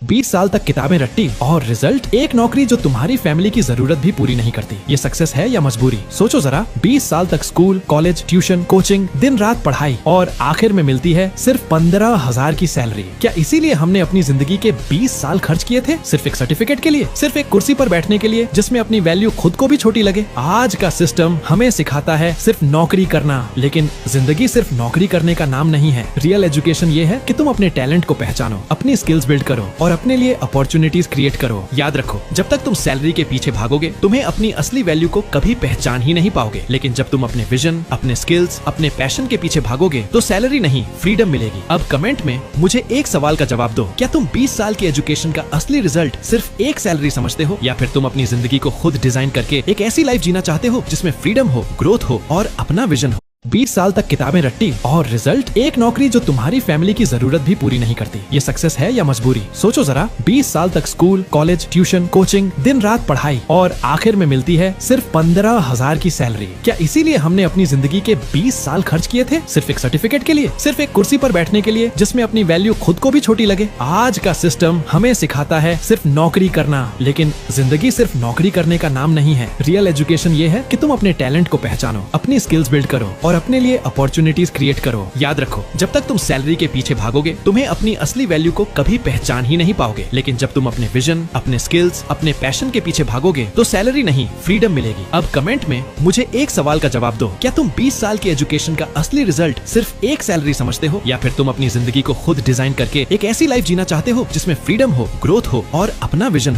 20 साल तक किताबें रट्टी और रिजल्ट एक नौकरी जो तुम्हारी फैमिली की जरूरत भी पूरी नहीं करती। ये सक्सेस है या मजबूरी? सोचो जरा। 20 साल तक स्कूल, कॉलेज, ट्यूशन, कोचिंग, दिन रात पढ़ाई और आखिर में मिलती है सिर्फ 15,000 की सैलरी। क्या इसीलिए हमने अपनी जिंदगी के 20 साल खर्च किए थे सिर्फ एक सर्टिफिकेट के लिए, सिर्फ एक कुर्सी पर बैठने के लिए जिसमें अपनी वैल्यू खुद को भी छोटी लगे? आज का सिस्टम हमें सिखाता है सिर्फ नौकरी करना, लेकिन जिंदगी सिर्फ नौकरी करने का नाम नहीं है। रियल एजुकेशन ये है कि तुम अपने टैलेंट को पहचानो, अपनी स्किल्स बिल्ड करो और अपने लिए अपॉर्चुनिटीज क्रिएट करो। याद रखो, जब तक तुम सैलरी के पीछे भागोगे तुम्हें अपनी असली वैल्यू को कभी पहचान ही नहीं पाओगे। लेकिन जब तुम अपने विजन, अपने स्किल्स, अपने पैशन के पीछे भागोगे तो सैलरी नहीं, फ्रीडम मिलेगी। अब कमेंट में मुझे एक सवाल का जवाब दो। क्या तुम 20 साल की एजुकेशन का असली रिजल्ट सिर्फ एक सैलरी समझते हो, या फिर तुम अपनी जिंदगी को खुद डिजाइन करके एक ऐसी लाइफ जीना चाहते हो जिसमें फ्रीडम हो, ग्रोथ हो और अपना विजन हो? 20 साल तक किताबें रट्टी और रिजल्ट एक नौकरी जो तुम्हारी फैमिली की जरूरत भी पूरी नहीं करती। ये सक्सेस है या मजबूरी? सोचो जरा। 20 साल तक स्कूल, कॉलेज, ट्यूशन, कोचिंग, दिन रात पढ़ाई और आखिर में मिलती है सिर्फ 15,000 की सैलरी। क्या इसीलिए हमने अपनी जिंदगी के 20 साल खर्च किए थे सिर्फ एक सर्टिफिकेट के लिए, सिर्फ एक कुर्सी पर बैठने के लिए जिसमें अपनी वैल्यू खुद को भी छोटी लगे? आज का सिस्टम हमें सिखाता है सिर्फ नौकरी करना, लेकिन जिंदगी सिर्फ नौकरी करने का नाम नहीं है। रियल एजुकेशन ये है कि तुम अपने टैलेंट को पहचानो, अपनी स्किल्स बिल्ड करो और अपने लिए अपॉर्चुनिटीज क्रिएट करो। याद रखो, जब तक तुम सैलरी के पीछे भागोगे तुम्हें अपनी असली वैल्यू को कभी पहचान ही नहीं पाओगे। लेकिन जब तुम अपने विजन, अपने स्किल्स, अपने पैशन के पीछे भागोगे तो सैलरी नहीं, फ्रीडम मिलेगी। अब कमेंट में मुझे एक सवाल का जवाब दो। क्या तुम 20 साल की एजुकेशन का असली रिजल्ट सिर्फ एक सैलरी समझते हो, या फिर तुम अपनी जिंदगी को खुद डिजाइन करके एक ऐसी लाइफ जीना चाहते हो जिसमें फ्रीडम हो, ग्रोथ हो और अपना विजन हो?